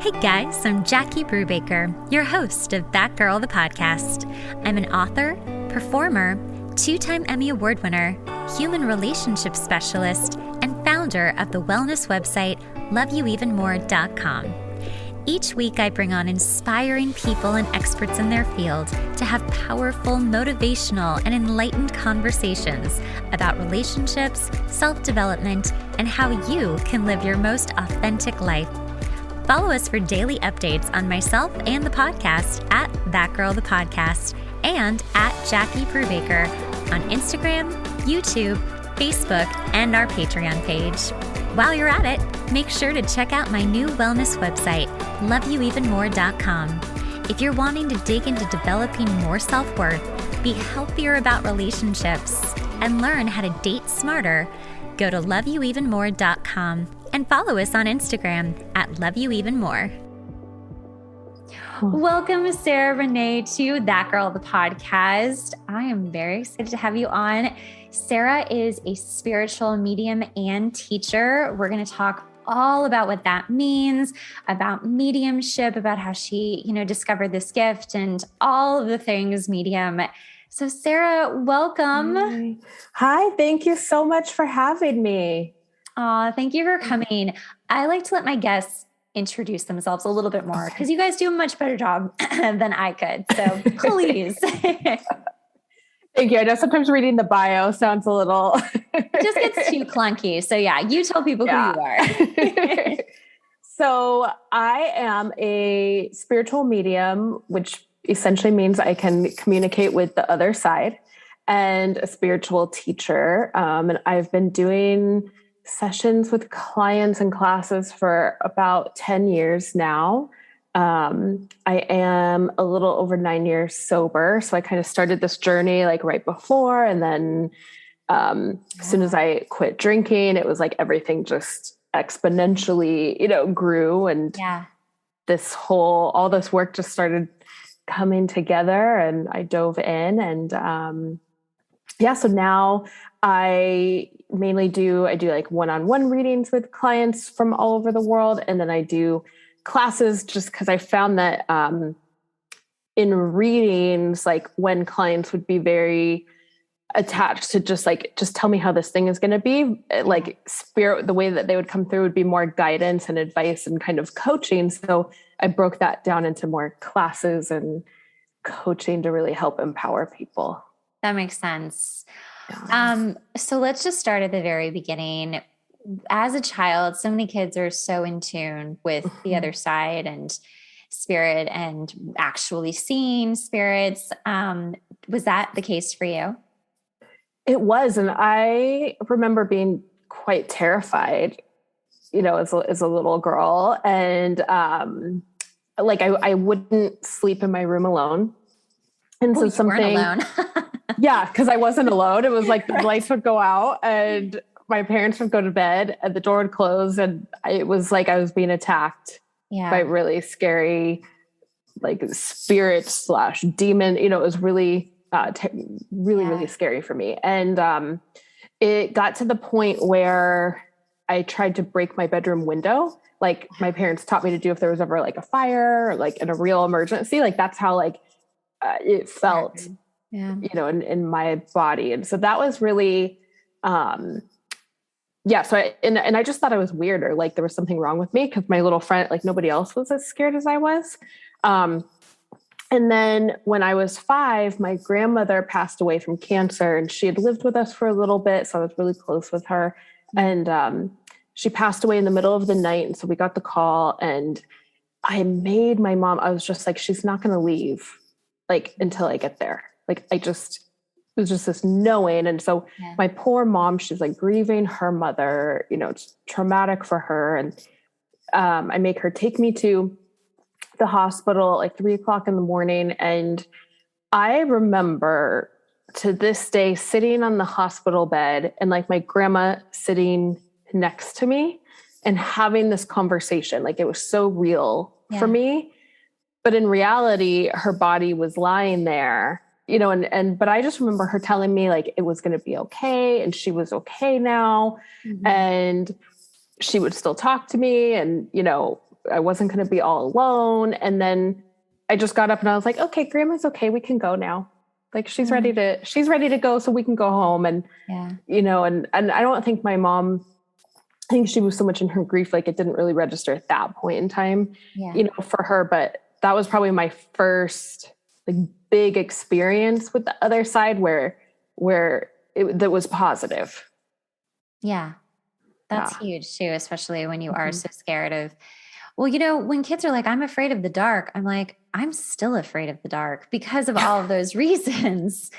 Hey guys, I'm Jackie Brubaker, your host of That Girl, the podcast. I'm an author, performer, 2-time Emmy Award winner, human relationship specialist, and founder of the wellness website loveyouevenmore.com. Each week, I bring on inspiring people and experts in their field to have powerful, motivational, and enlightened conversations about relationships, self-development, and how you can live your most authentic life. Follow us for daily updates on myself and the podcast at That Girl the Podcast and at Jackie Brubaker on Instagram, YouTube, Facebook, and our Patreon page. While you're at it, make sure to check out my new wellness website, loveyouevenmore.com. If you're wanting to dig into developing more self-worth, be healthier about relationships, and learn how to date smarter, go to loveyouevenmore.com and follow us on Instagram at loveyouevenmore. Welcome, Sarah Renee, to That Girl, the podcast. I am very excited to have you on. Sarah is a spiritual medium and teacher. We're going to talk all about what that means, about mediumship, about how she, discovered this gift and all of the things medium. So Sarah, welcome. Hi, thank you so much for having me. Thank you for coming. I like to let my guests introduce themselves a little bit more because you guys do a much better job than I could. So please. Thank you. I know sometimes reading the bio sounds a little... It just gets too clunky. So yeah, you tell people who you are. So I am a spiritual medium, which essentially means I can communicate with the other side, and a spiritual teacher. And I've been doing sessions with clients and classes for about 10 years now. I am a little over 9 years sober. So I kind of started this journey like right before. And then as soon as I quit drinking, it was like everything just exponentially, grew. And all this work just started coming together, and I dove in. And so now I mainly do like one-on-one readings with clients from all over the world. And then I do classes just because I found that in readings, like when clients would be very attached to just tell me how this thing is going to be, like spirit, the way that they would come through would be more guidance and advice and kind of coaching. So I broke that down into more classes and coaching to really help empower people. That makes sense. So let's just start at the very beginning. As a child, so many kids are so in tune with the other side and spirit and actually seeing spirits. Was that the case for you? It was. And I remember being quite terrified, as a little girl. And I wouldn't sleep in my room alone. And so something... You weren't alone. Yeah, because I wasn't alone. It was like the lights would go out and my parents would go to bed and the door would close, and it was like I was being attacked by really scary, like spirit/demon. It was really, really scary for me. And it got to the point where I tried to break my bedroom window. Like my parents taught me to do if there was ever like a fire, or like in a real emergency. Like that's how it felt. In my body. And so that was really, So I just thought I was weird, or like there was something wrong with me because my little friend, like nobody else was as scared as I was. And then when I was 5, my grandmother passed away from cancer, and she had lived with us for a little bit. So I was really close with her, and she passed away in the middle of the night. And so we got the call, and I made my mom, I was just like, she's not going to leave like until I get there. Like it was just this knowing. And so my poor mom, she's like grieving her mother, it's traumatic for her. And I make her take me to the hospital like 3:00 in the morning. And I remember to this day sitting on the hospital bed and like my grandma sitting next to me and having this conversation. Like it was so real for me. But in reality, her body was lying there, but I just remember her telling me like it was going to be okay. And she was okay now. Mm-hmm. And she would still talk to me. And, I wasn't going to be all alone. And then I just got up and I was like, okay, grandma's okay. We can go now. Like she's ready to go, so we can go home. And, and I don't think my mom, I think she was so much in her grief, like it didn't really register at that point in time, for her. But that was probably my first like big experience with the other side where that was positive. Yeah. That's huge too, especially when you are so scared of, well, when kids are like, I'm afraid of the dark, I'm like, I'm still afraid of the dark because of all of those reasons.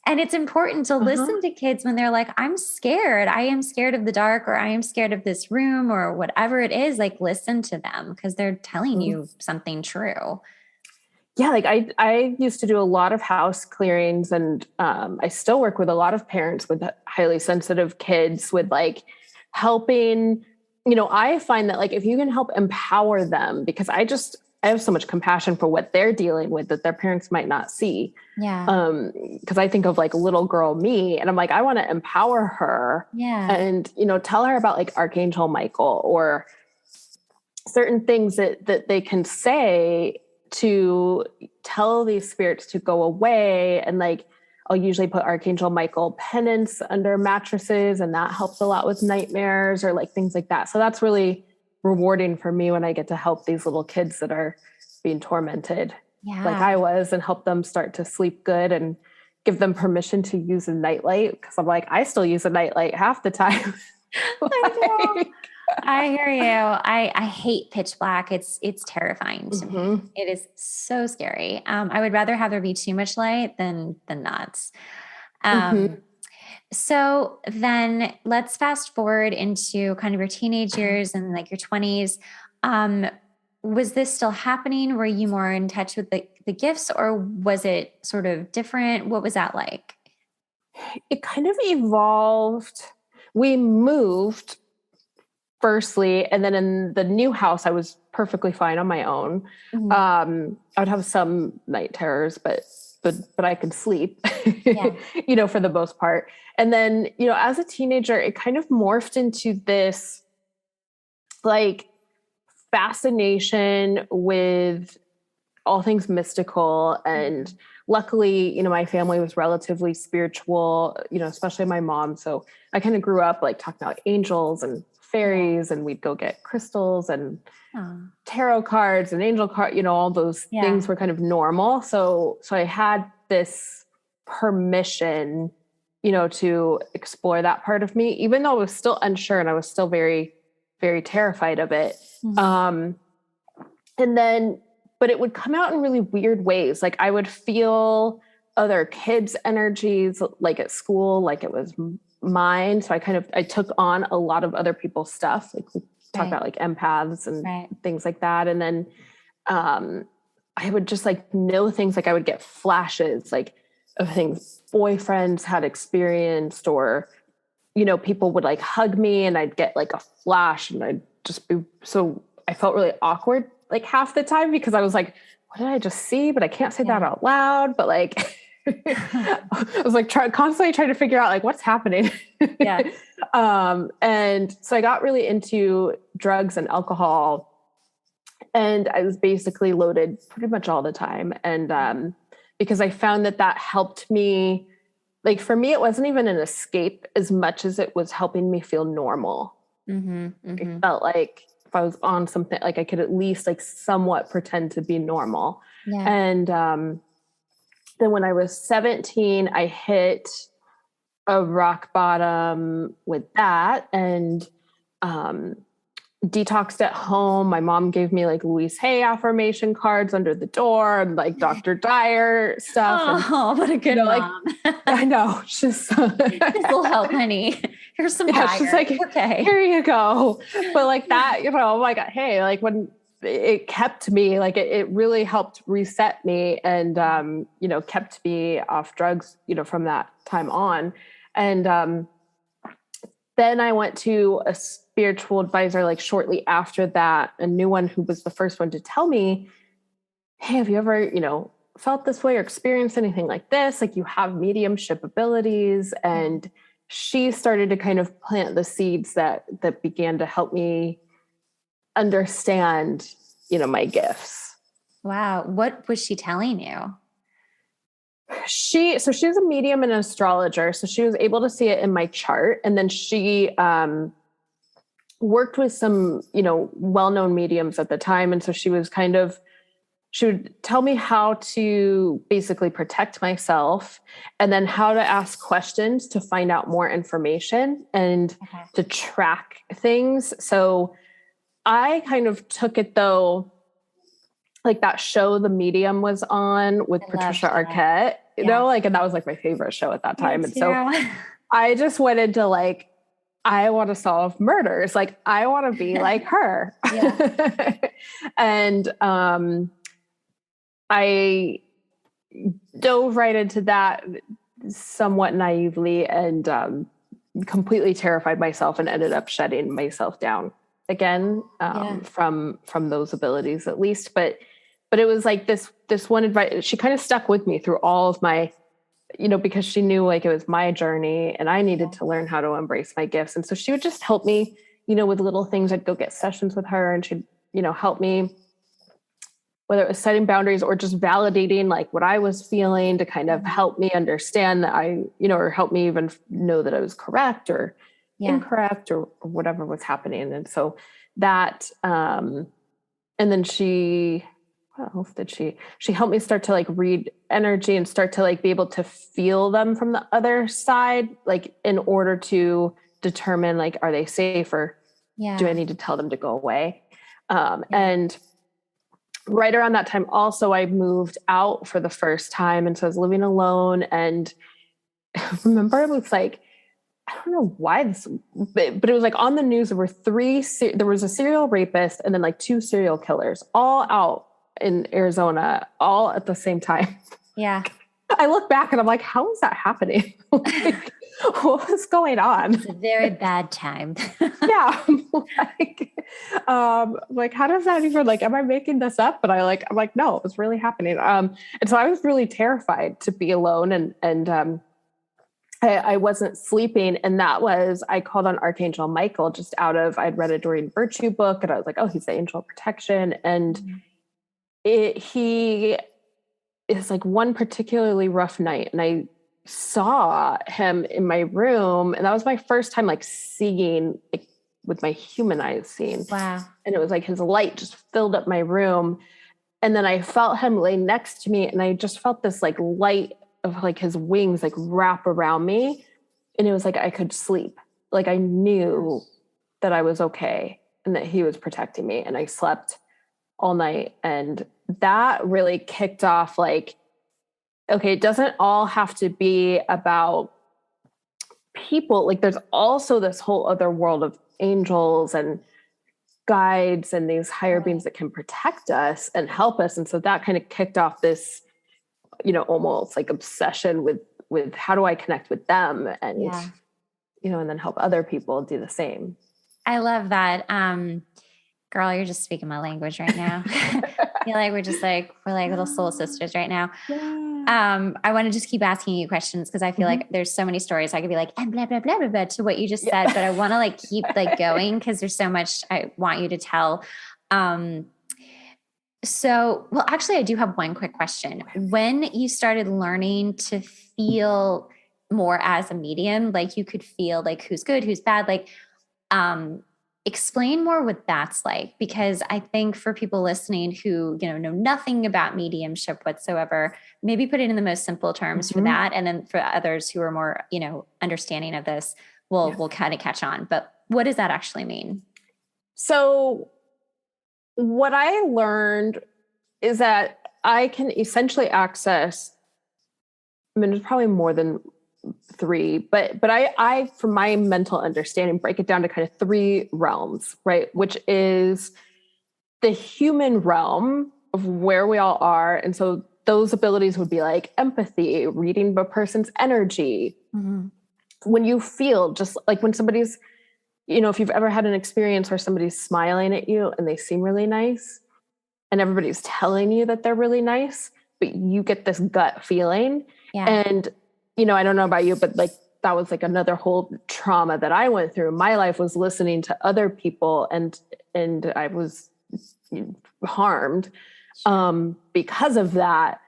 And it's important to listen to kids when they're like, I'm scared. I am scared of the dark, or I am scared of this room, or whatever it is. Like, listen to them because they're telling you something true. Yeah. Like I used to do a lot of house clearings, and I still work with a lot of parents with highly sensitive kids with like helping, I find that like, if you can help empower them, because I have so much compassion for what they're dealing with that their parents might not see. Yeah. Cause I think of like little girl me, and I'm like, I want to empower her and, tell her about like Archangel Michael or certain things that they can say to tell these spirits to go away. And like, I'll usually put Archangel Michael penance under mattresses, and that helps a lot with nightmares or like things like that. So that's really rewarding for me when I get to help these little kids that are being tormented like I was, and help them start to sleep good and give them permission to use a nightlight. Cause I'm like, I still use a nightlight half the time. I hear you. I hate pitch black. It's terrifying to me. It is so scary. I would rather have there be too much light than not. So then let's fast forward into kind of your teenage years and like your 20s. Was this still happening? Were you more in touch with the gifts, or was it sort of different? What was that like? It kind of evolved. We moved firstly, and then in the new house, I was perfectly fine on my own. I would have some night terrors, but I could sleep, for the most part. And then, as a teenager, it kind of morphed into this like fascination with all things mystical. And luckily, my family was relatively spiritual, especially my mom. So I kind of grew up like talking about angels and fairies, and we'd go get crystals and tarot cards and angel cards, all those things were kind of normal. So I had this permission, to explore that part of me, even though I was still unsure and I was still very, very terrified of it. And then, but it would come out in really weird ways. Like I would feel other kids' energies, like at school, like it was mine. So I took on a lot of other people's stuff. Like we talk about like empaths and things like that. And then, I would just like know things, like I would get flashes, like of things boyfriends had experienced, or, people would like hug me and I'd get like a flash, and I'd just be, so I felt really awkward like half the time, because I was like, what did I just see? But I can't say that out loud. But like, I was like constantly trying to figure out like what's happening. And so I got really into drugs and alcohol, and I was basically loaded pretty much all the time. And because I found that helped me, like for me, it wasn't even an escape as much as it was helping me feel normal. It felt like if I was on something, like I could at least like somewhat pretend to be normal. And then when I was 17, I hit a rock bottom with that, and detoxed at home. My mom gave me like Louise Hay affirmation cards under the door, and like Dr. Dyer stuff. Oh, what a good mom. Like, I know. She's this will help, honey. Here's some Dyer. She's like, okay, here you go. But like that, oh my God, hey, like when it kept me, like it really helped reset me, and kept me off drugs, from that time on. And then I went to a spiritual advisor, like shortly after that, a new one, who was the first one to tell me, hey, have you ever, felt this way or experienced anything like this? Like you have mediumship abilities. And she started to kind of plant the seeds that began to help me understand my gifts. Wow. What was she telling you? She's a medium and an astrologer. So she was able to see it in my chart. And then she worked with some, well-known mediums at the time. And so she would tell me how to basically protect myself, and then how to ask questions to find out more information and to track things. So I kind of took it, though, like that show The Medium was on with Patricia Arquette, and that was like my favorite show at that time. And so I just went into like, I want to solve murders. Like I want to be like her. And I dove right into that somewhat naively, and completely terrified myself, and ended up shutting myself down again from those abilities, at least. But it was like this one advice. She kind of stuck with me through all of my, because she knew like it was my journey and I needed to learn how to embrace my gifts. And so she would just help me, with little things. I'd go get sessions with her, and she'd, help me, whether it was setting boundaries or just validating like what I was feeling, to kind of help me understand that or help me even know that I was correct or incorrect or whatever was happening. And so that, and then what else did she helped me start to like read energy and start to like be able to feel them from the other side, like in order to determine like, are they safe, or do I need to tell them to go away? And right around that time also, I moved out for the first time. And so I was living alone. And I remember it was like, I don't know why but it was like on the news, there was a serial rapist and then like 2 serial killers all out in Arizona, all at the same time. Yeah. I look back and I'm like, how is that happening? Like, what was going on? It's a very bad time. Yeah. Like, how does that even, like, am I making this up? But I'm like, no, it's really happening. And so I was really terrified to be alone, and I wasn't sleeping. And I called on Archangel Michael I'd read a Doreen Virtue book, and I was like, oh, he's the angel of protection. And he is like one particularly rough night, and I saw him in my room, and that was my first time like seeing, like with my human eyes seeing. Wow. And it was like his light just filled up my room. And then I felt him lay next to me, and I just felt this like light of like his wings like wrap around me. And it was like I could sleep. Like I knew that I was okay and that he was protecting me. And I slept all night. And that really kicked off like, okay, it doesn't all have to be about people. Like there's also this whole other world of angels and guides and these higher beings that can protect us and help us. And so that kind of kicked off this, almost like obsession with how do I connect with them, and, and then help other people do the same. I love that. Girl, you're just speaking my language right now. I feel like we're like little soul sisters right now. Yeah. I want to just keep asking you questions, because I feel like there's so many stories. I could be like, and blah, blah, blah, blah, blah, to what you just said, but I want to like keep like going, because there's so much I want you to tell. Well, actually I do have one quick question. When you started learning to feel more as a medium, like you could feel like who's good, who's bad, like, explain more what that's like, because I think for people listening who, know nothing about mediumship whatsoever, maybe put it in the most simple terms for that. And then for others who are more, understanding of this, we'll kind of catch on. But what does that actually mean? So what I learned is that I can essentially access, there's probably more than 3, but I, from my mental understanding, break it down to kind of 3 realms, right? Which is the human realm of where we all are. And so those abilities would be like empathy, reading a person's energy. Mm-hmm. When you feel, just like when somebody's, if you've ever had an experience where somebody's smiling at you and they seem really nice and everybody's telling you that they're really nice, but you get this gut feeling. Yeah. And I don't know about you, but like that was like another whole trauma that I went through. My life was listening to other people, and I was harmed because of that,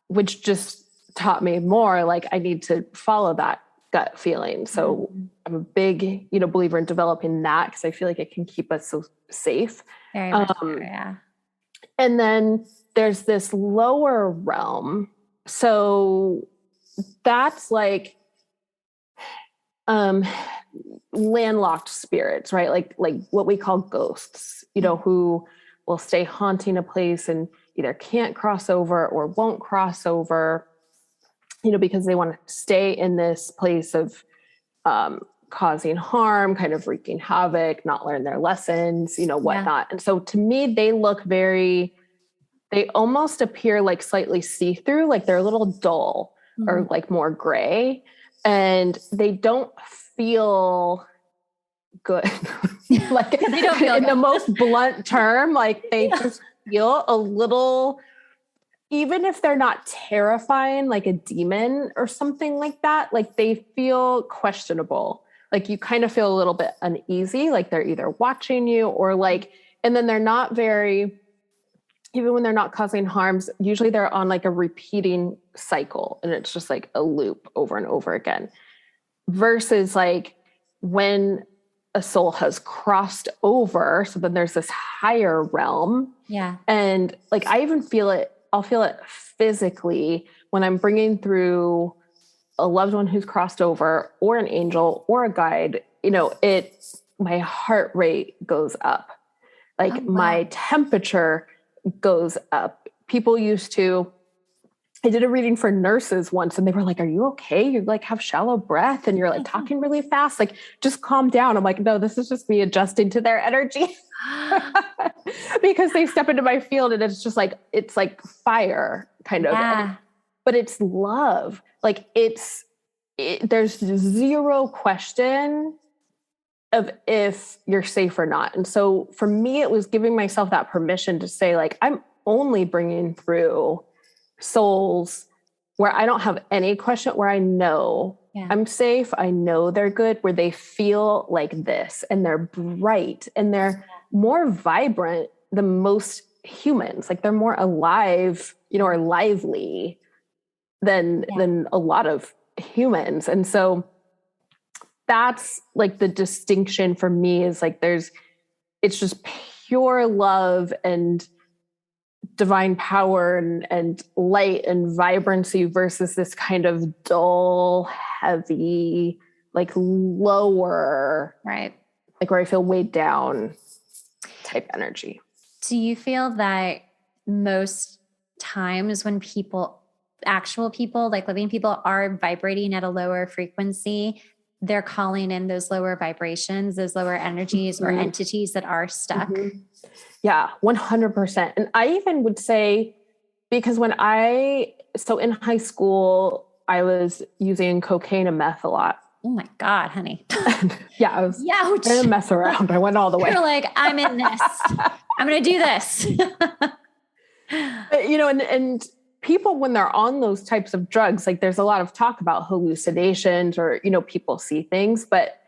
which just taught me more like I need to follow that gut feeling. So I'm a big, believer in developing that because I feel like it can keep us so safe. Very much so, yeah. And then there's this lower realm. So that's like landlocked spirits, right? Like what we call ghosts, who will stay haunting a place and either can't cross over or won't cross over, because they want to stay in this place of causing harm, kind of wreaking havoc, not learn their lessons, whatnot. And so to me, they almost appear like slightly see-through, like they're a little dull or like more gray, and they don't feel good. Like they don't feel in good. The most blunt term, like they just feel a little, even if they're not terrifying, like a demon or something like that, like they feel questionable. Like you kind of feel a little bit uneasy, like they're either watching you or like, and then they're not very, even when they're not causing harms, usually they're on like a repeating cycle and it's just like a loop over and over again. Versus like when a soul has crossed over, so then there's this higher realm. Yeah. And like, I even feel it, I'll feel it physically when I'm bringing through a loved one who's crossed over or an angel or a guide, my heart rate goes up. Like my temperature goes up. People used to, I did a reading for nurses once and they were like, are you okay? You like have shallow breath and you're like talking really fast. Like just calm down. I'm like, no, this is just me adjusting to their energy because they step into my field and it's just like, it's like fire kind of, but it's love. Like there's zero question of if you're safe or not. And so for me, it was giving myself that permission to say like, I'm only bringing through souls where I don't have any question, where I know I'm safe. I know they're good, where they feel like this and they're bright and they're more vibrant than most humans. Like they're more alive, or lively than a lot of humans. And so that's like the distinction for me is like, it's just pure love and divine power and light and vibrancy versus this kind of dull, heavy, like lower, right? Like where I feel weighed down type energy. Do you feel that most times when actual people, like living people, are vibrating at a lower frequency, they're calling in those lower vibrations, those lower energies or entities that are stuck? Yeah, 100%. And I even would say, because so in high school, I was using cocaine and meth a lot. Oh my God, honey. Yeah, I was going to mess around. I went all the way. You're like, I'm in this. I'm going to do this. And people, when they're on those types of drugs, like there's a lot of talk about hallucinations or, people see things, but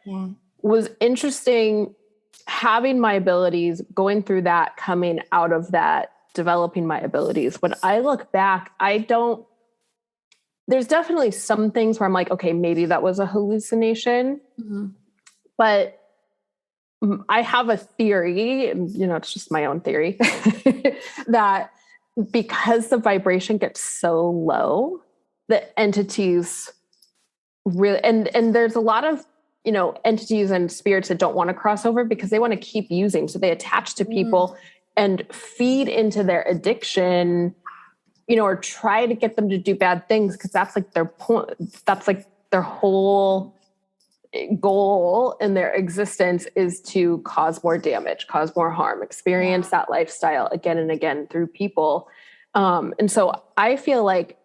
was interesting having my abilities, going through that, coming out of that, developing my abilities. When I look back, there's definitely some things where I'm like, okay, maybe that was a hallucination, but I have a theory, and, it's just my own theory that because the vibration gets so low, the entities really, and there's a lot of, entities and spirits that don't want to cross over because they want to keep using. So they attach to people and feed into their addiction, or try to get them to do bad things. Cause that's like their point. That's like their whole goal in their existence is to cause more damage, cause more harm, experience that lifestyle again and again through people. And so I feel like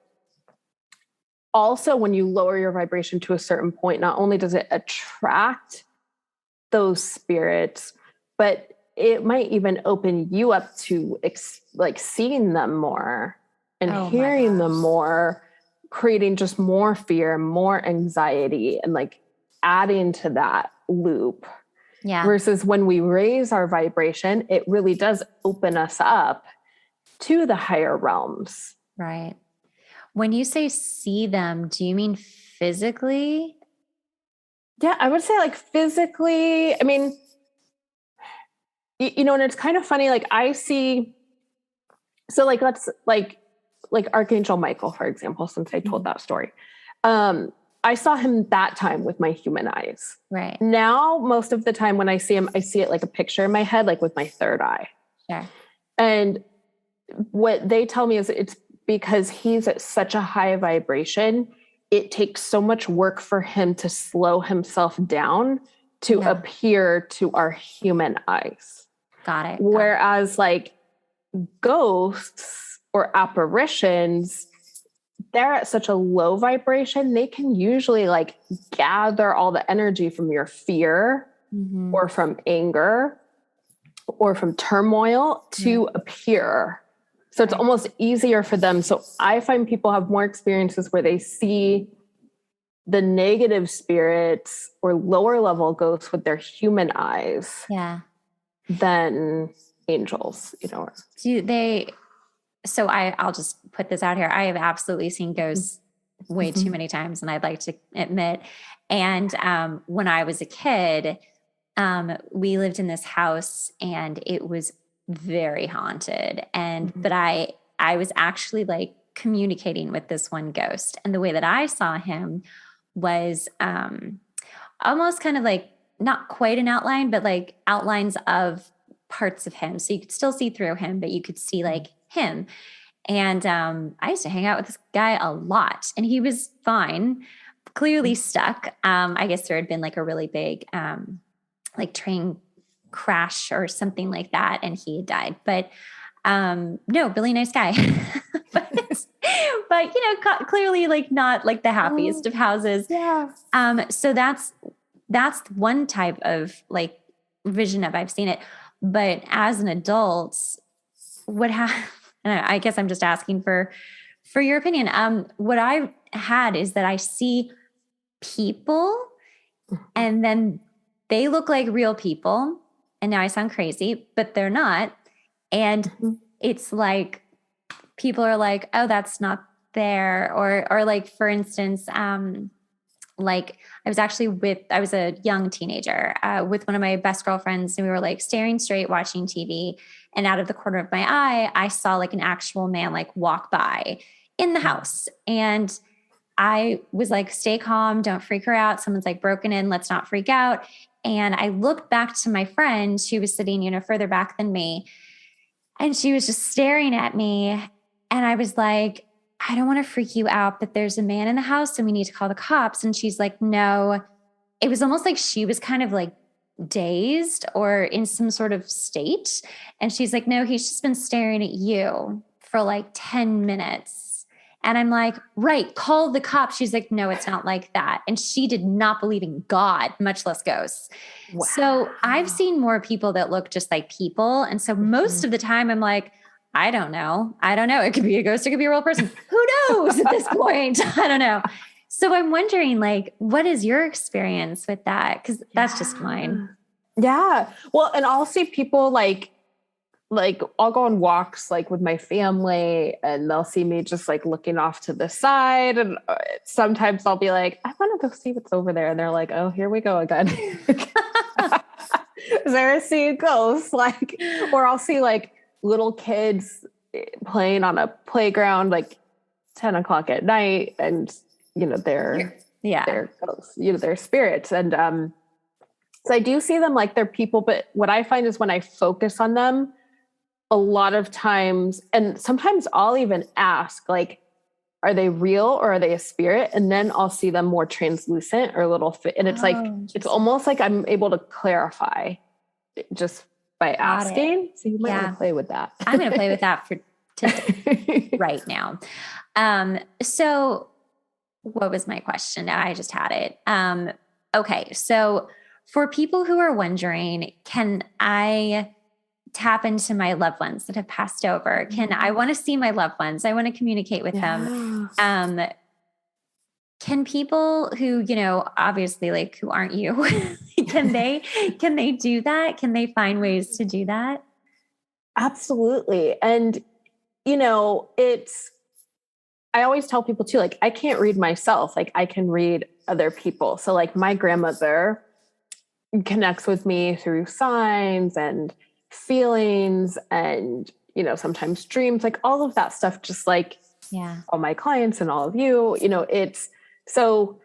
also when you lower your vibration to a certain point, not only does it attract those spirits, but it might even open you up to like seeing them more and hearing them more, creating just more fear, more anxiety, and like adding to that loop. Yeah. Versus when we raise our vibration, it really does open us up to the higher realms. Right. When you say see them, do you mean physically? Yeah, I would say like physically. I mean, and it's kind of funny. Like I see, so like let's like Archangel Michael, for example, since I told that story. I saw him that time with my human eyes. Right. Now, most of the time when I see him, I see it like a picture in my head, like with my third eye. Sure. And what they tell me is it's because he's at such a high vibration. It takes so much work for him to slow himself down to appear to our human eyes. Got it. Whereas like ghosts or apparitions, they're at such a low vibration, they can usually like gather all the energy from your fear or from anger or from turmoil to appear. So it's almost easier for them. So I find people have more experiences where they see the negative spirits or lower level ghosts with their human eyes than angels, Do they, so I'll just put this out here. I have absolutely seen ghosts way too many times, and I'd like to admit. And when I was a kid, we lived in this house and it was very haunted. And but I was actually like communicating with this one ghost. And the way that I saw him was almost kind of like not quite an outline, but like outlines of parts of him. So you could still see through him, but you could see like him. And I used to hang out with this guy a lot, and he was fine, clearly stuck. I guess there had been like a really big like train crash or something like that, and he had died. But no, really nice guy. but clearly like not like the happiest of houses. Yeah. So that's one type of like vision of I've seen it. But as an adult, I guess I'm just asking for your opinion. What I had is that I see people and then they look like real people. And now I sound crazy, but they're not. And it's like, people are like, oh, that's not there. Or like, for instance, like I was a young teenager with one of my best girlfriends, and we were like staring straight, watching TV. And out of the corner of my eye, I saw like an actual man like walk by in the house. And I was like, stay calm, don't freak her out. Someone's like broken in, let's not freak out. And I looked back to my friend, she was sitting, further back than me. And she was just staring at me. And I was like, I don't want to freak you out, but there's a man in the house and we need to call the cops. And she's like, no. It was almost like she was kind of like dazed or in some sort of state. And she's like, no, he's just been staring at you for like 10 minutes. And I'm like, right, call the cops. She's like, no, it's not like that. And she did not believe in God, much less ghosts. Wow. So I've seen more people that look just like people. And so most of the time I'm like, I don't know. It could be a ghost. It could be a real person. Who knows at this point? I don't know. So I'm wondering, like, what is your experience with that? Because that's just mine. Yeah. Well, and I'll see people like I'll go on walks like with my family, and they'll see me just like looking off to the side. And sometimes I'll be like, I want to go see what's over there. And they're like, oh, here we go again. Sarah seeing ghosts, like, or I'll see like little kids playing on a playground, like 10 o'clock at night. And, they're ghosts, they're spirits. And, so I do see them like they're people, but what I find is when I focus on them, a lot of times, and sometimes I'll even ask, like, are they real or are they a spirit? And then I'll see them more translucent or a little and it's like, it's almost like I'm able to clarify just by asking. So you might want to play with that. I'm going to play with that for today, right now. So what was my question? I just had it. Okay. So for people who are wondering, can I tap into my loved ones that have passed over? I want to see my loved ones. I want to communicate with them. Can people who, obviously like who aren't you, Can they do that? Can they find ways to do that? Absolutely. And, you know, I always tell people too, like, I can't read myself. Like, I can read other people. So like my grandmother connects with me through signs and feelings and, you know, sometimes dreams, like all of that stuff, just like all my clients and all of you, you know, so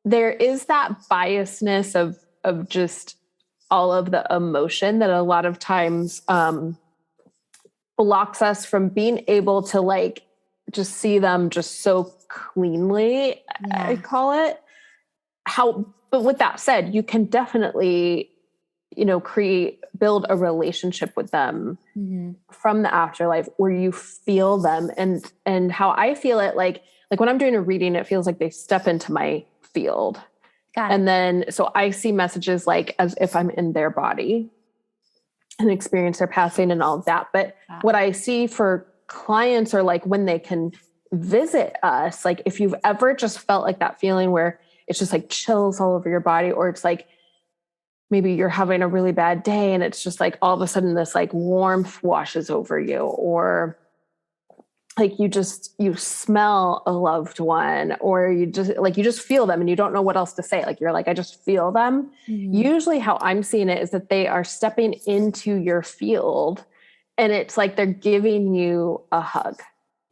there is that biasness of just all of the emotion that a lot of times blocks us from being able to like just see them just so cleanly, I call it. But with that said, you can definitely, you know, build a relationship with them from the afterlife where you feel them. And how I feel it, like when I'm doing a reading, it feels like they step into my field. And then, so I see messages like as if I'm in their body and experience their passing and all of that. But what I see for clients are like when they can visit us, like if you've ever just felt like that feeling where it's just like chills all over your body, or it's like maybe you're having a really bad day and it's just like all of a sudden this like warmth washes over you, or like you smell a loved one, or you just feel them and you don't know what else to say. Like you're like, I just feel them. Usually how I'm seeing it is that they are stepping into your field and it's like they're giving you a hug.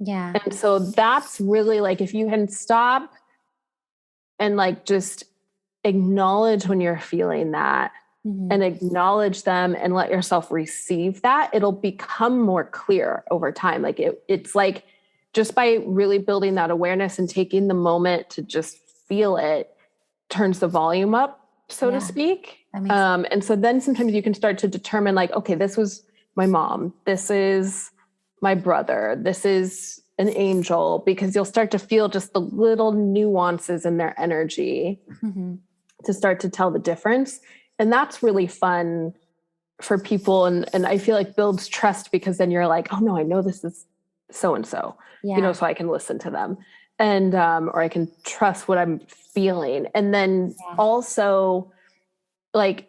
Yeah. And so that's really like, if you can stop and like just acknowledge when you're feeling that and acknowledge them and let yourself receive that, it'll become more clear over time. Like it's like just by really building that awareness and taking the moment to just feel it turns the volume up, so to speak. And so then sometimes you can start to determine like, okay, this was my mom. This is my brother. This is an angel, because you'll start to feel just the little nuances in their energy to start to tell the difference. And that's really fun for people. And I feel like builds trust, because then you're like, oh no, I know this is so-and-so, you know, so I can listen to them and, or I can trust what I'm feeling. And then also like,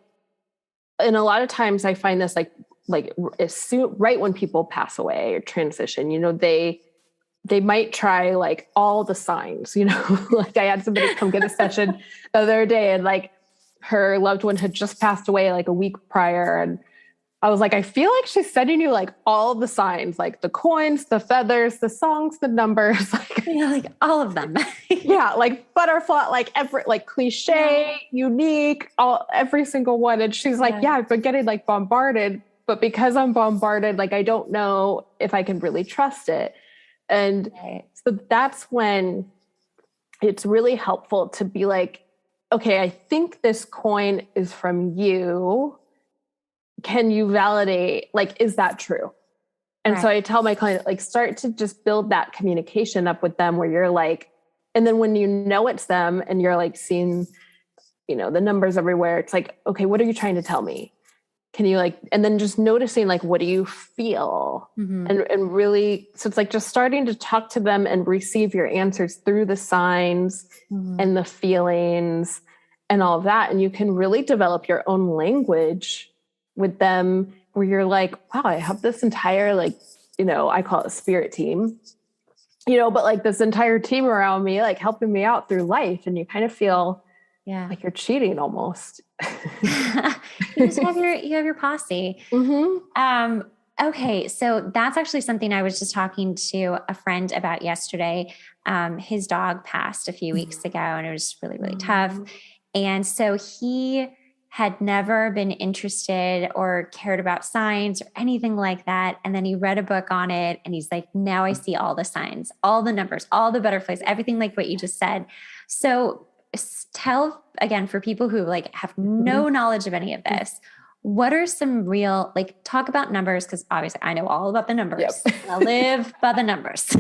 and a lot of times I find this like as soon, right when people pass away or transition, you know, they might try like all the signs, you know, like I had somebody come get a session the other day and like her loved one had just passed away like a week prior. And I was like, I feel like she's sending you like all the signs, like the coins, the feathers, the songs, the numbers, like all of them. Like butterfly, like every, like cliche, unique, every single one. And she's like, I've been getting like bombarded, but because I'm bombarded, like, I don't know if I can really trust it. And so that's when it's really helpful to be like, okay, I think this coin is from you. Can you validate, like, is that true? And so I tell my client, like, start to just build that communication up with them where you're like, and then when you know it's them and you're like seeing, you know, the numbers everywhere, it's like, okay, what are you trying to tell me? Can you like, and then just noticing like, what do you feel? And really, so it's like just starting to talk to them and receive your answers through the signs and the feelings and all of that. And you can really develop your own language with them where you're like, wow, I have this entire, like, you know, I call it a spirit team, you know, but like this entire team around me, like helping me out through life. And you kind of feel like you're cheating almost. You just have your posse. Okay. So that's actually something I was just talking to a friend about yesterday. His dog passed a few weeks ago and it was really, really tough. And so he had never been interested or cared about signs or anything like that. And then he read a book on it and he's like, now I see all the signs, all the numbers, all the butterflies, everything like what you just said. So tell again, for people who like have no knowledge of any of this, what are some real, like, talk about numbers? Cause obviously I know all about the numbers. I live by the numbers,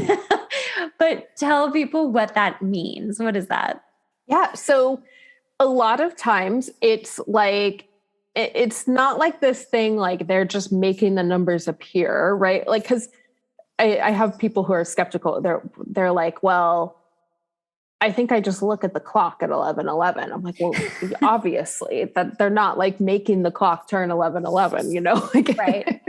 but tell people what that means. What is that? Yeah. So a lot of times it's like, it's not like this thing, like they're just making the numbers appear, right? Like, cause I have people who are skeptical. They're like, well, I think I just look at the clock at 11:11. I'm like, well, obviously that they're not like making the clock turn 11:11, you know, like, Right.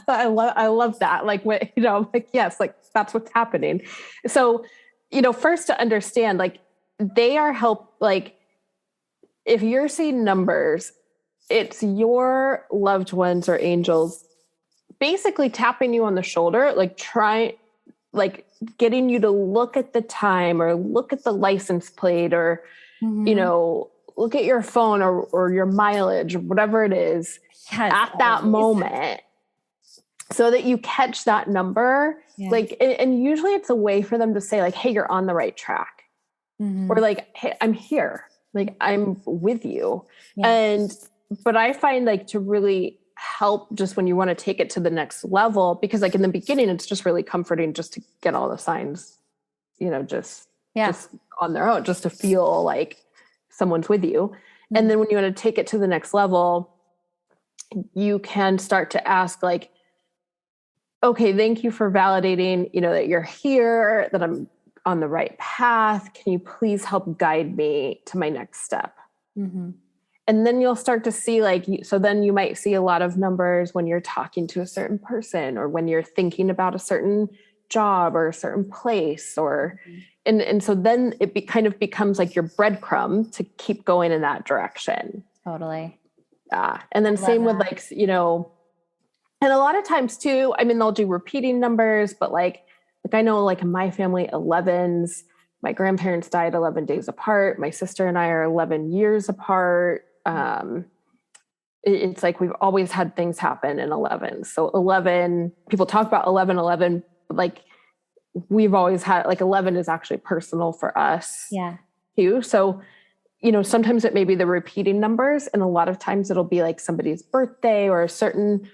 I love that. Like, what, you know, I'm like, yes, like that's what's happening. So, you know, first to understand, like they are like if you're seeing numbers, it's your loved ones or angels basically tapping you on the shoulder, like getting you to look at the time or look at the license plate or, you know, look at your phone or your mileage or whatever it is at that moment so that you catch that number. Yeah. Like, and usually it's a way for them to say like, hey, you're on the right track. Or like, hey, I'm here. Like, I'm with you. Yeah. But I find like to really help just when you want to take it to the next level, because like in the beginning, it's just really comforting just to get all the signs, you know, just on their own, just to feel like someone's with you. And then when you want to take it to the next level, you can start to ask like, okay, thank you for validating, you know, that you're here, that I'm on the right path. Can you please help guide me to my next step? And then you'll start to see like, so then you might see a lot of numbers when you're talking to a certain person or when you're thinking about a certain job or a certain place or, and so then it kind of becomes like your breadcrumb to keep going in that direction. Totally. And then same with like, you know, and a lot of times too, I mean, they'll do repeating numbers, but like I know like in my family, 11s, my grandparents died 11 days apart. My sister and I are 11 years apart. It's like we've always had things happen in 11. So 11, people talk about 11, but like we've always had like 11 is actually personal for us. Yeah. Too. So, you know, sometimes it may be the repeating numbers, and a lot of times it'll be like somebody's birthday or a certain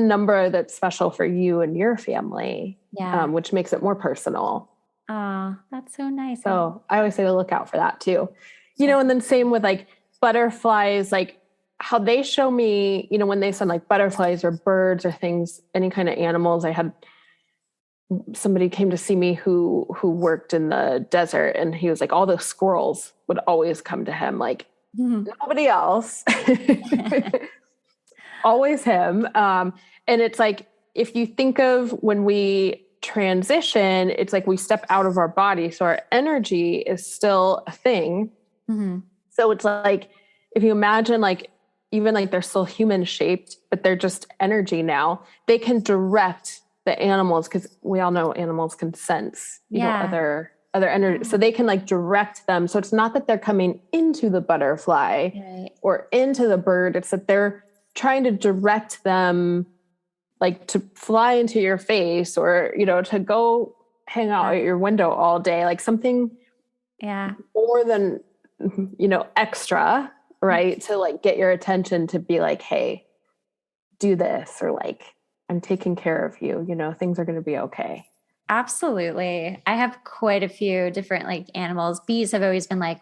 number that's special for you and your family. Yeah. Which makes it more personal. That's so nice. So I always say to look out for that too, you know, and then same with like butterflies, like how they show me, you know, when they send like butterflies or birds or things, any kind of animals. I had somebody came to see me who worked in the desert, and he was like, all the squirrels would always come to him, like nobody else, always him. And it's like, if you think of when we transition, it's like we step out of our body. So our energy is still a thing. So it's like, if you imagine like, even like they're still human shaped, but they're just energy now, they can direct the animals, because we all know animals can sense, you know, other energy. So they can like direct them. So it's not that they're coming into the butterfly or into the bird. It's that they're trying to direct them like to fly into your face, or, you know, to go hang out at your window all day, like something more than, you know, extra, right? To like get your attention, to be like, hey, do this, or like, I'm taking care of you, you know, things are going to be okay. Absolutely. I have quite a few different like animals. Bees have always been like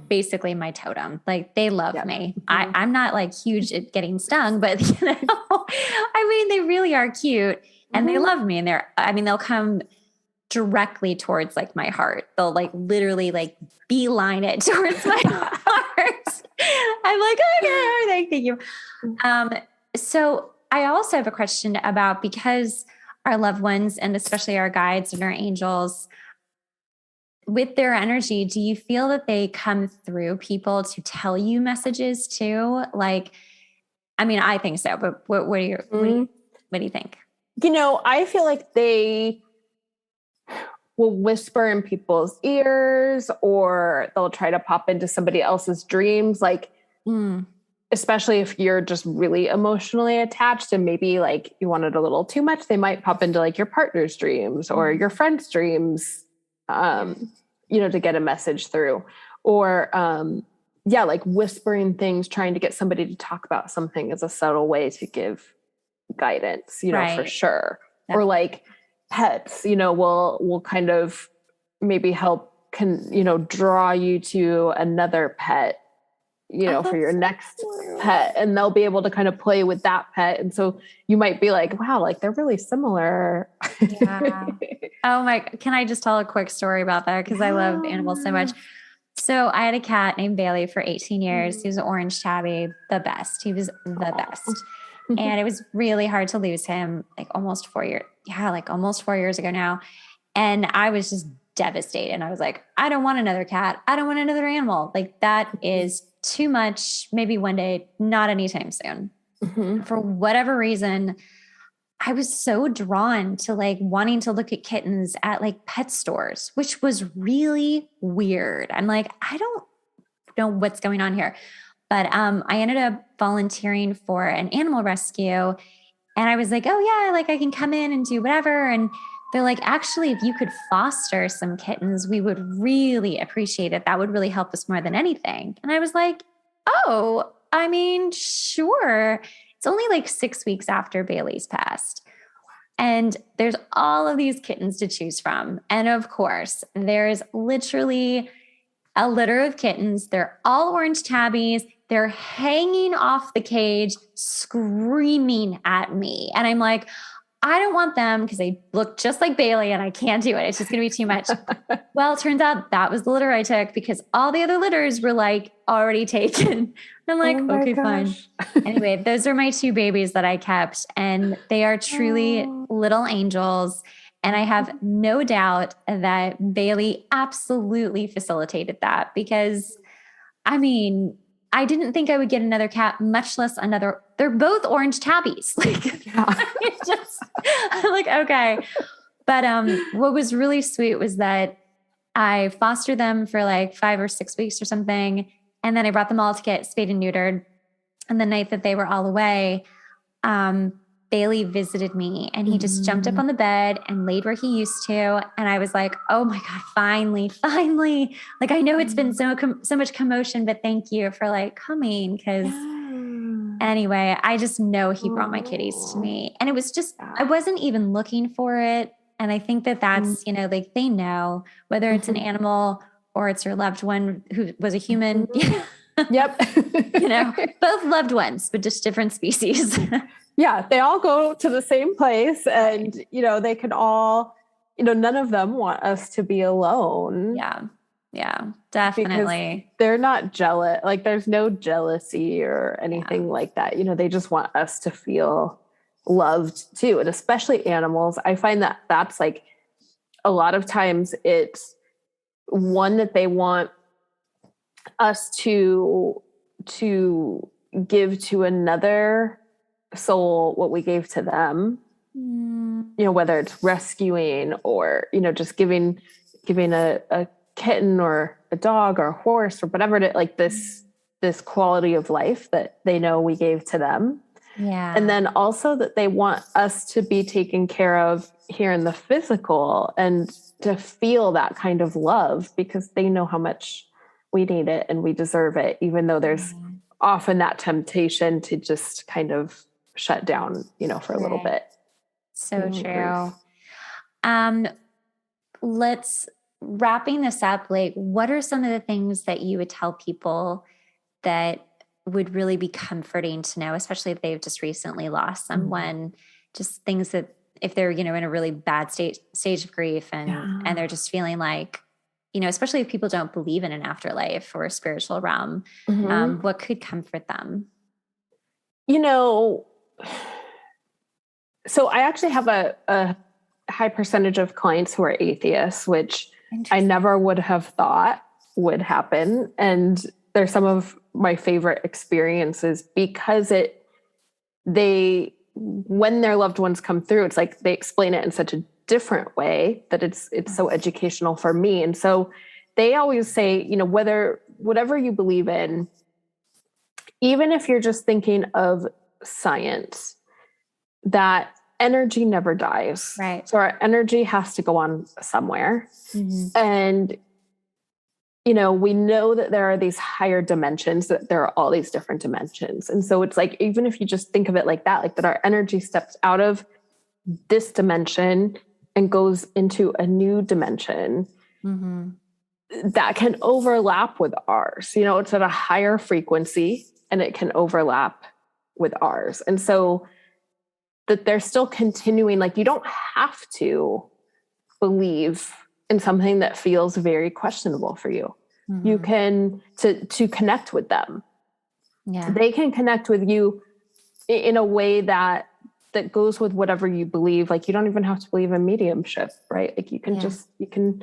basically my totem. Like they love me. I'm not like huge at getting stung, but you know, I mean, they really are cute and they love me, and they'll come directly towards like my heart. They'll like literally like beeline it towards my heart. I'm like, okay, thank you. So I also have a question about, because our loved ones, and especially our guides and our angels, with their energy, do you feel that they come through people to tell you messages too? Like, I mean, I think so, but what do you think? You know, I feel like they will whisper in people's ears, or they'll try to pop into somebody else's dreams. Like, especially if you're just really emotionally attached and maybe like you wanted a little too much, they might pop into like your partner's dreams or your friend's dreams, you know, to get a message through, or, like whispering things, trying to get somebody to talk about something is a subtle way to give guidance, you know, for sure. Or like pets, you know, will kind of maybe help draw you to another pet for your next pet, and they'll be able to kind of play with that pet. And so you might be like, wow, like they're really similar. Yeah. Oh my, can I just tell a quick story about that? Cause I love animals so much. So I had a cat named Bailey for 18 years. He was an orange tabby, the best. He was the best. And it was really hard to lose him like almost 4 years. Yeah. Like almost 4 years ago now. And I was just devastated. And I was like, I don't want another cat. I don't want another animal. Like that is too much. Maybe one day, not anytime soon. For whatever reason, I was so drawn to like wanting to look at kittens at like pet stores, which was really weird. I'm like, I don't know what's going on here. But I ended up volunteering for an animal rescue. And I was like, oh yeah, like I can come in and do whatever. And they're like, actually, if you could foster some kittens, we would really appreciate it. That would really help us more than anything. And I was like, oh, I mean, sure. It's only like 6 weeks after Bailey's passed. And there's all of these kittens to choose from. And of course, there's literally a litter of kittens. They're all orange tabbies. They're hanging off the cage, screaming at me. And I'm like, I don't want them because they look just like Bailey and I can't do it. It's just going to be too much. Well, it turns out that was the litter I took because all the other litters were like already taken. I'm like, okay, fine. Anyway, those are my 2 babies that I kept, and they are truly little angels. And I have no doubt that Bailey absolutely facilitated that because, I mean, I didn't think I would get another cat, much less another. They're both orange tabbies. Like, I'm like, okay. But what was really sweet was that I fostered them for like 5 or 6 weeks or something. And then I brought them all to get spayed and neutered. And the night that they were all away, Bailey visited me and he just jumped up on the bed and laid where he used to. And I was like, oh my God, finally. Like, I know it's been so much commotion, but thank you for like coming. Cause anyway, I just know he brought my kitties to me, and it was just, I wasn't even looking for it. And I think that that's, like they know whether it's an animal or it's your loved one who was a human. Yep. Both loved ones, but just different species. Yeah. They all go to the same place, and, they can all, none of them want us to be alone. Yeah, definitely. Because they're not jealous. Like there's no jealousy or anything like that. They just want us to feel loved too. And especially animals. I find that that's like a lot of times it's one that they want us to give to another soul what we gave to them, whether it's rescuing or, just giving a kitten or a dog or a horse or whatever, to like this quality of life that they know we gave to them. Yeah. And then also that they want us to be taken care of here in the physical and to feel that kind of love because they know how much we need it and we deserve it, even though there's often that temptation to just kind of shut down, for a little bit. So true. Let's wrapping this up. Like, what are some of the things that you would tell people that would really be comforting to know, especially if they've just recently lost someone, just things that if they're, in a really bad stage of grief and they're just feeling like, especially if people don't believe in an afterlife or a spiritual realm, what could comfort them? So I actually have a high percentage of clients who are atheists, which I never would have thought would happen. And they're some of my favorite experiences because when their loved ones come through, it's like they explain it in such a different way that it's so educational for me. And so they always say, whatever you believe in, even if you're just thinking of science, that energy never dies. Right. So our energy has to go on somewhere. And, we know that there are these higher dimensions, that there are all these different dimensions. And so it's like, even if you just think of it like that, like that our energy steps out of this dimension and goes into a new dimension. that can overlap with ours. It's at a higher frequency and it can overlap with ours. And so that they're still continuing, like, you don't have to believe in something that feels very questionable for you. Mm-hmm. You can to connect with them. Yeah. They can connect with you in a way that goes with whatever you believe. Like, you don't even have to believe in mediumship, right? Like, you can you can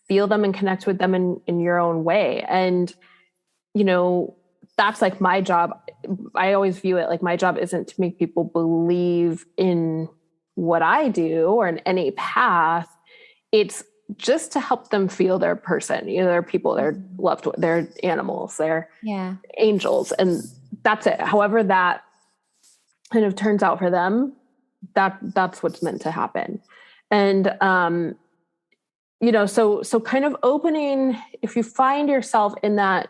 feel them and connect with them in your own way. And, that's like my job. I always view it like my job isn't to make people believe in what I do or in any path. It's just to help them feel their person. They're people, they're loved, they're animals, they're angels. And that's it. However that kind of turns out for them, that's what's meant to happen. And, so kind of opening, if you find yourself in that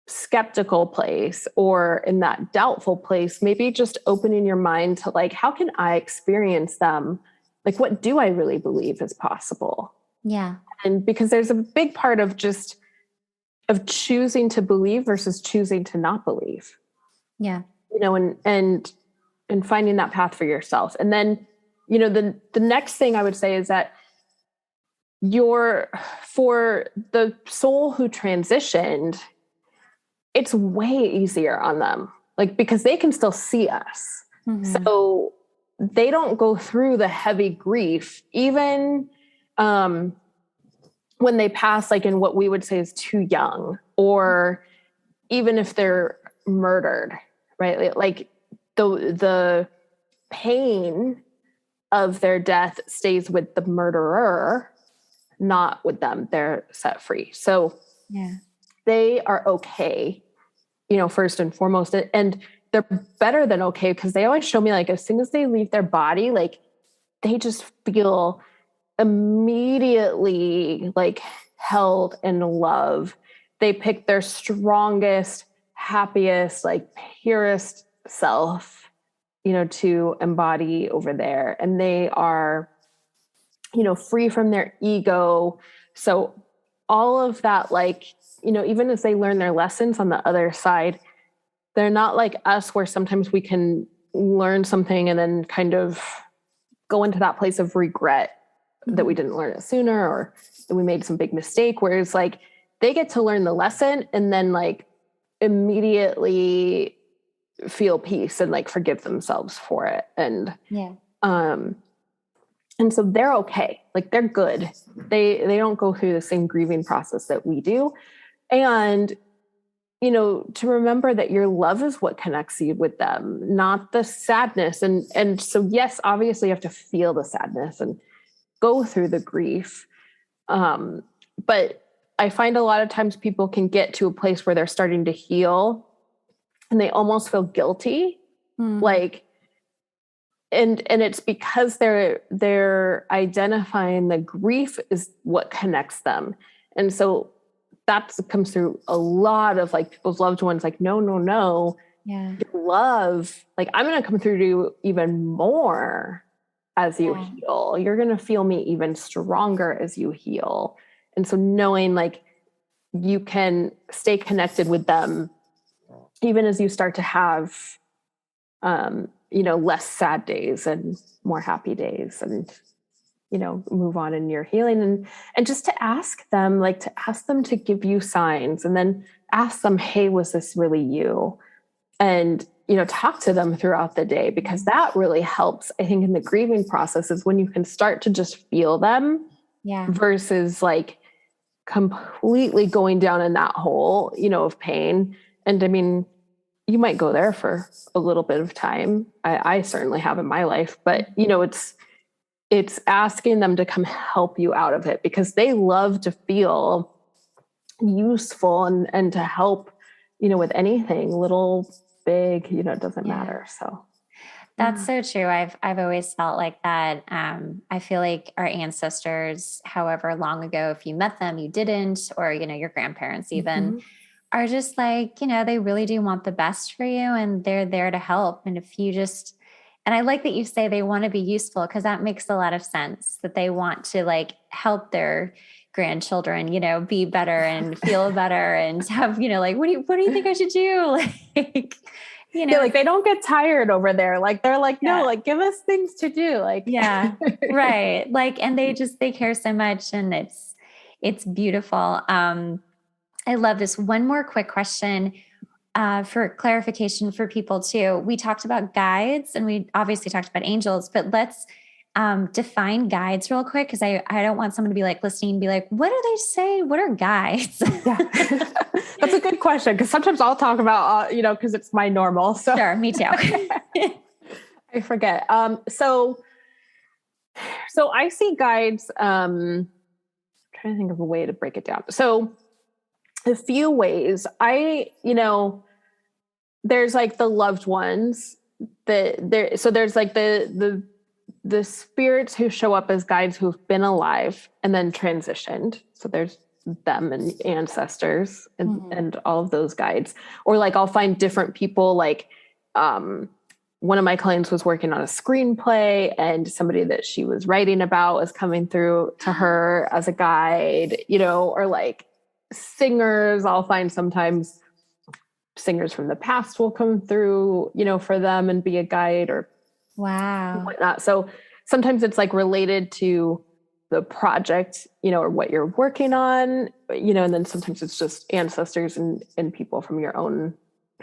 skeptical place or in that doubtful place, maybe just opening your mind to, like, how can I experience them? Like, what do I really believe is possible? Yeah. And because there's a big part of choosing to believe versus choosing to not believe. Yeah. And finding that path for yourself. And then, the next thing I would say is that for the soul who transitioned, it's way easier on them, like, because they can still see us. Mm-hmm. So they don't go through the heavy grief, even when they pass, like, in what we would say is too young, or even if they're murdered, right? Like, the pain of their death stays with the murderer, not with them. They're set free. So they are okay, first and foremost. And they're better than okay, because they always show me, like, as soon as they leave their body, like, they just feel immediately, like, held in love. They pick their strongest, happiest, like, purest self, to embody over there. And they are, free from their ego. So all of that, like, even as they learn their lessons on the other side, they're not like us, where sometimes we can learn something and then kind of go into that place of regret that we didn't learn it sooner, or that we made some big mistake. Whereas, like, they get to learn the lesson and then, like, immediately feel peace and, like, forgive themselves for it. And, and so they're okay. Like, they're good. They don't go through the same grieving process that we do. And, to remember that your love is what connects you with them, not the sadness. And so, yes, obviously you have to feel the sadness and go through the grief. But I find a lot of times people can get to a place where they're starting to heal and they almost feel guilty. Like, and it's because they're identifying the grief is what connects them. And so that comes through a lot of, like, people's loved ones, like, no. Yeah. Love, like, I'm going to come through to you even more as you heal. You're going to feel me even stronger as you heal. And so knowing, like, you can stay connected with them even as you start to have, less sad days and more happy days, and, move on in your healing, and just to ask them to give you signs, and then ask them, hey, was this really you? And, talk to them throughout the day, because that really helps, I think, in the grieving process, is when you can start to just feel them versus, like, completely going down in that hole, of pain. And I mean, you might go there for a little bit of time. I certainly have in my life, but it's asking them to come help you out of it, because they love to feel useful and to help, with anything, little, big, it doesn't matter. So that's so true. I've always felt like that. I feel like our ancestors, however long ago, if you met them, you didn't, or, your grandparents even, are just like, they really do want the best for you, and they're there to help. And if you just, and I like that you say they want to be useful, because that makes a lot of sense, that they want to, like, help their grandchildren, be better and feel better and have, like, what do you think I should do? Like, Yeah, like they don't get tired over there. Like they're like, no, like give us things to do. Like, yeah, right. Like, and they care so much, and it's beautiful. I love this. One more quick question for clarification for people too. We talked about guides, and we obviously talked about angels, but let's define guides real quick, because I don't want someone to be like listening and be like, what do they say? What are guides? Yeah. That's a good question, because sometimes I'll talk about, because it's my normal. So sure, me too. I forget. So I see guides. I'm trying to think of a way to break it down. So a few ways. There's like the loved ones so there's like the spirits who show up as guides who've been alive and then transitioned. So there's them and ancestors and all of those guides. Or like I'll find different people, like one of my clients was working on a screenplay, and somebody that she was writing about was coming through to her as a guide, or like singers. I'll find sometimes singers from the past will come through, for them and be a guide or whatnot. So sometimes it's like related to the project, or what you're working on, and then sometimes it's just ancestors and people from your own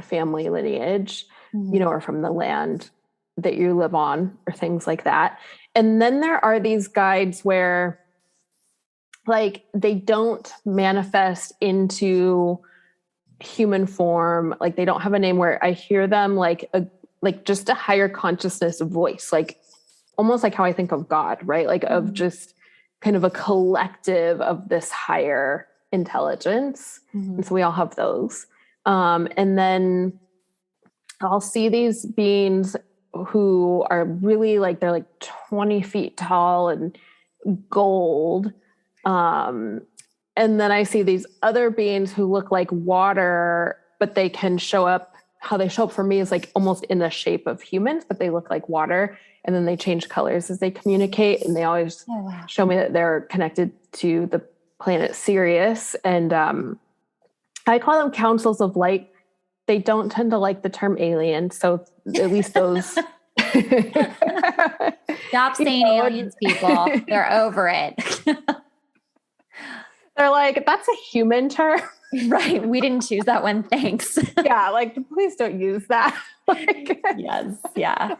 family lineage, or from the land that you live on, or things like that. And then there are these guides where like they don't manifest into human form. Like they don't have a name, where I hear them like just a higher consciousness voice, like almost like how I think of God, right? Like of just kind of a collective of this higher intelligence. And so we all have those. And then I'll see these beings who are really like, they're like 20 feet tall and gold. And then I see these other beings who look like water, but they can show up. How they show up for me is like almost in the shape of humans, but they look like water. And then they change colors as they communicate. And they always show me that they're connected to the planet Sirius. And I call them councils of light. They don't tend to like the term alien. So at least those... Stop saying aliens, people. They're over it. They're like, that's a human term. Right. We didn't choose that one. Thanks. Yeah. Like, please don't use that. Yes. Yeah.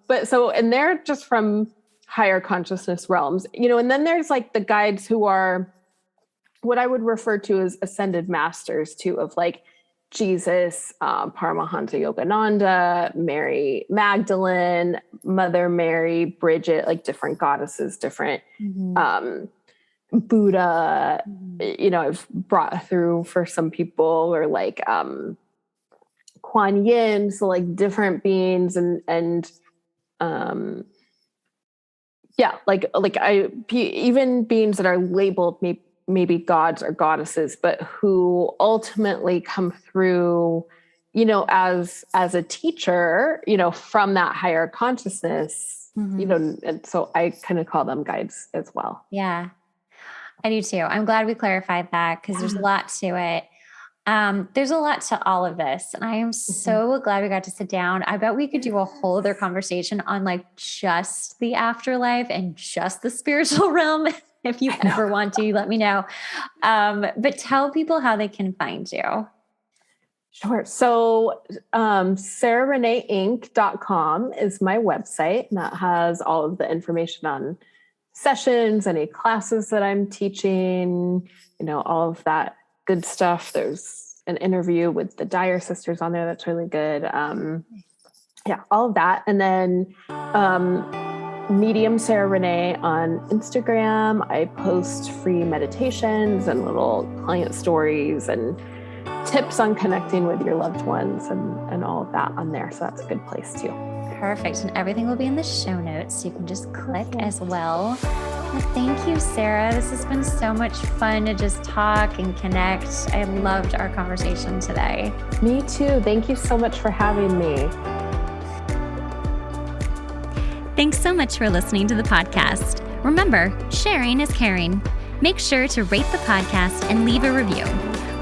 But so, and they're just from higher consciousness realms, and then there's like the guides who are what I would refer to as ascended masters too, of like Jesus, Paramahansa Yogananda, Mary Magdalene, Mother Mary, Bridget, like different goddesses, different, Buddha, I've brought through for some people, or like Kuan Yin, so like different beings and even beings that are labeled maybe gods or goddesses, but who ultimately come through, as a teacher, from that higher consciousness, and so I kind of call them guides as well. Yeah. I do too. I'm glad we clarified that, because there's a lot to it. There's a lot to all of this. And I am so glad we got to sit down. I bet we could do a whole other conversation on like just the afterlife and just the spiritual realm. If you ever want to, let me know. But tell people how they can find you. Sure. So SarahReneeInc.com is my website, and that has all of the information on sessions, any classes that I'm teaching, all of that good stuff. There's an interview with the Dyer sisters on there that's really good. All of that. And then Medium Sarah Renee on Instagram. I post free meditations and little client stories and tips on connecting with your loved ones and all of that on there. So that's a good place too. Perfect. And everything will be in the show notes, so you can just click as well. Well, thank you, Sarah. This has been so much fun to just talk and connect. I loved our conversation today. Me too. Thank you so much for having me. Thanks so much for listening to the podcast. Remember, sharing is caring. Make sure to rate the podcast and leave a review.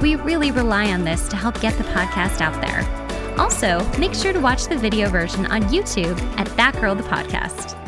We really rely on this to help get the podcast out there. Also, make sure to watch the video version on YouTube at That Girl the Podcast.